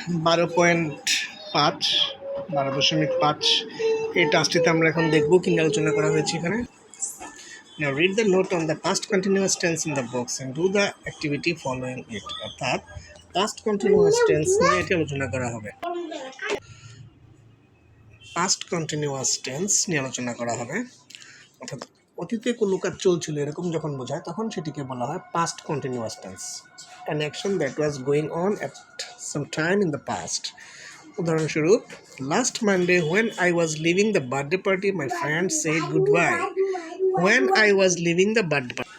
12.5 12.5 এই টাস্কটিতে আমরা এখন দেখব কি নিয়ে আলোচনা করা হয়েছে এখানে। Now read the note on the past continuous tense in the box and do the activity following it. অর্থাৎ past continuous tense নিয়ে এটি আলোচনা করা হবে। past continuous tense নিয়ে আলোচনা করা হবে অর্থাৎ অতীতে কোনো কাজ চলছিল এরকম যখন বোঝায় তখন সেটিকে বলা হয় past continuous tense, an action that was going on at some time in the past. উদাহরণস্বরূপ, last Monday when I was leaving the birthday party my friend said goodbye. when I was leaving the birthday party,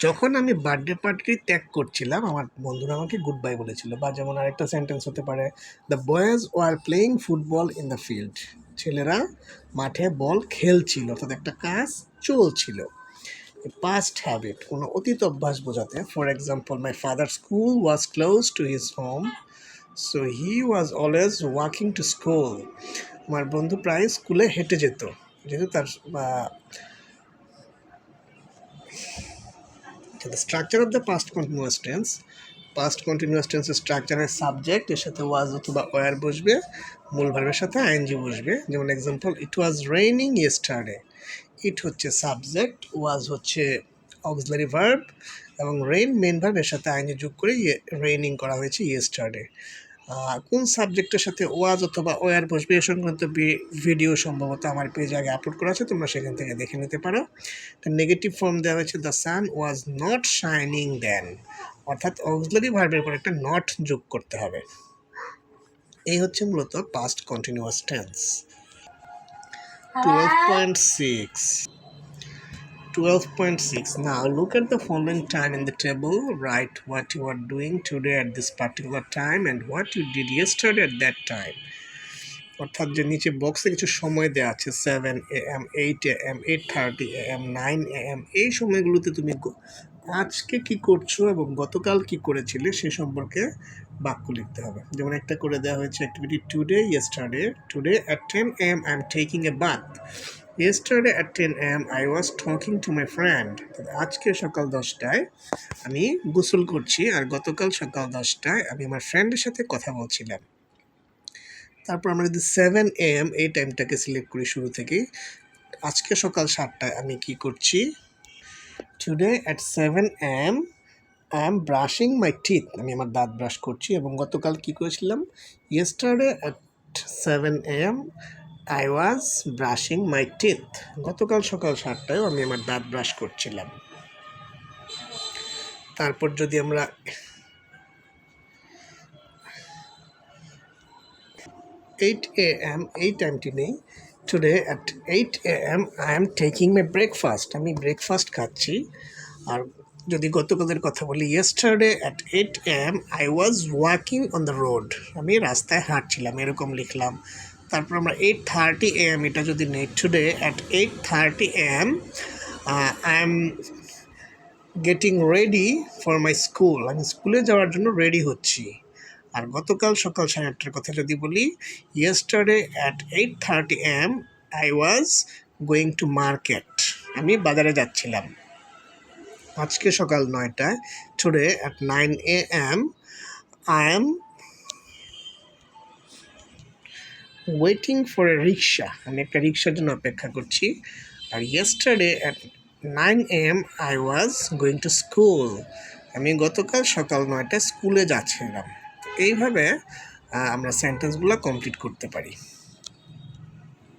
যখন আমি birthday party ত্যাগ করছিলাম আমার বন্ধুরা আমাকে good bye বলেছিল। বা যেমন আরেকটা সেন্টেন্স হতে পারে, the boys were playing football in the field, ছেলেরা মাঠে বল খেলছিল, অর্থাৎ একটা কাজ চলছিল। পাস্ট হ্যাবিট কোনো অতীত অভ্যাস বোঝাতে, for example my father school was close to his home so he was always walking to school. আমার বন্ধু প্রায় স্কুলে হেঁটে যেত, যেহেতু তার the structure of the past continuous tense. past continuous tense স্ট্রাকচারের সাবজেক্ট এর সাথে ওয়াজ অথবা ওয়্যার বসবে, মূল ভার্বের সাথে আইএনজি বসবে। যেমন example, it was raining yesterday. It হচ্ছে সাবজেক্ট, ওয়াজ হচ্ছে অক্সিলারি ভার্ব এবং রেইন মেন ভার্বের সাথে আইএনজি যোগ করে রেইনিং করা হয়েছে ইয়েস্টারডে। কোন সাবজেক্টের সাথে ওয়াজ অথবা ওয়ার বসবে এ সংক্রান্ত ভিডিও সম্ভবত আমার পেজে আগে আপলোড করা আছে, তোমরা সেখান থেকে দেখে নিতে পারো। নেগেটিভ ফর্ম দেওয়া হয়েছে, the sun was not shining then, অর্থাৎ অক্সিলারি ভার্বের পর একটা নট যোগ করতে হবে। এই হচ্ছে মূলত past continuous tense. 12.6 Now look at the following time in the table. Write what you are doing today at this particular time and what you did yesterday at that time. অর্থাৎ যে নিচে বক্সে কিছু সময় দেওয়া আছে 7 AM, 8 AM, 8:30 AM, 9 AM, এই সময়গুলোতে তুমি আজকে কি করছো এবং গতকাল কি করেছিলে সে সম্পর্কে বাক্য লিখতে হবে। যেমন একটা করে দেওয়া হয়েছে activity, today yesterday, today at 10 AM I am taking a bath. Yesterday at 10 AM I was talking to my friend. আজকে সকাল 10টায় আমি গোসল করছি আর গতকাল সকাল 10টায় আমি আমার ফ্রেন্ডের সাথে কথা বলছিলাম। তারপর আমরা যদি 7 AM এই টাইমটাকে সিলেক্ট করি শুরু থেকেই, আজকে সকাল 7টায় আমি কি করছি, today at 7 AM I am brushing my teeth, আমি আমার দাঁত ব্রাশ করছি। এবং গতকাল কি করেছিলাম, yesterday at 7 AM I was brushing my teeth, গতকাল সকাল 7টায় আমি আমার দাঁত ব্রাশ করছিলাম। তারপর যদি আমরা 8 AM এই টাইমটি নেই, today at 8 AM I am taking my breakfast, আমি ব্রেকফাস্ট খাচ্ছি। আর যদি গতকালের কথা বলি, yesterday at 8 AM I was walking on the road, আমি রাস্তায় হাঁটছিলাম, এরকম লিখলাম। তারপর আমরা 8:30 AM এটা যদি নেই, today at 8:30 AM I am getting ready for my school, আমি স্কুলে যাওয়ার জন্য রেডি হচ্ছি। আর গতকাল সকাল 8:30টার কথা যদি বলি, yesterday at 8:30 AM I was going to market, আমি বাজারে যাচ্ছিলাম। আজকে সকাল 9টায়, today at 9 AM I am waiting for a rickshaw, আমি একটা রিক্সার জন্য অপেক্ষা করছি। আর yesterday at 9 AM I was going to school, আমি গতকাল সকাল 9টায় স্কুলে যাচ্ছিলাম। এইভাবে আমরা সেন্টেন্সগুলো কমপ্লিট করতে পারি।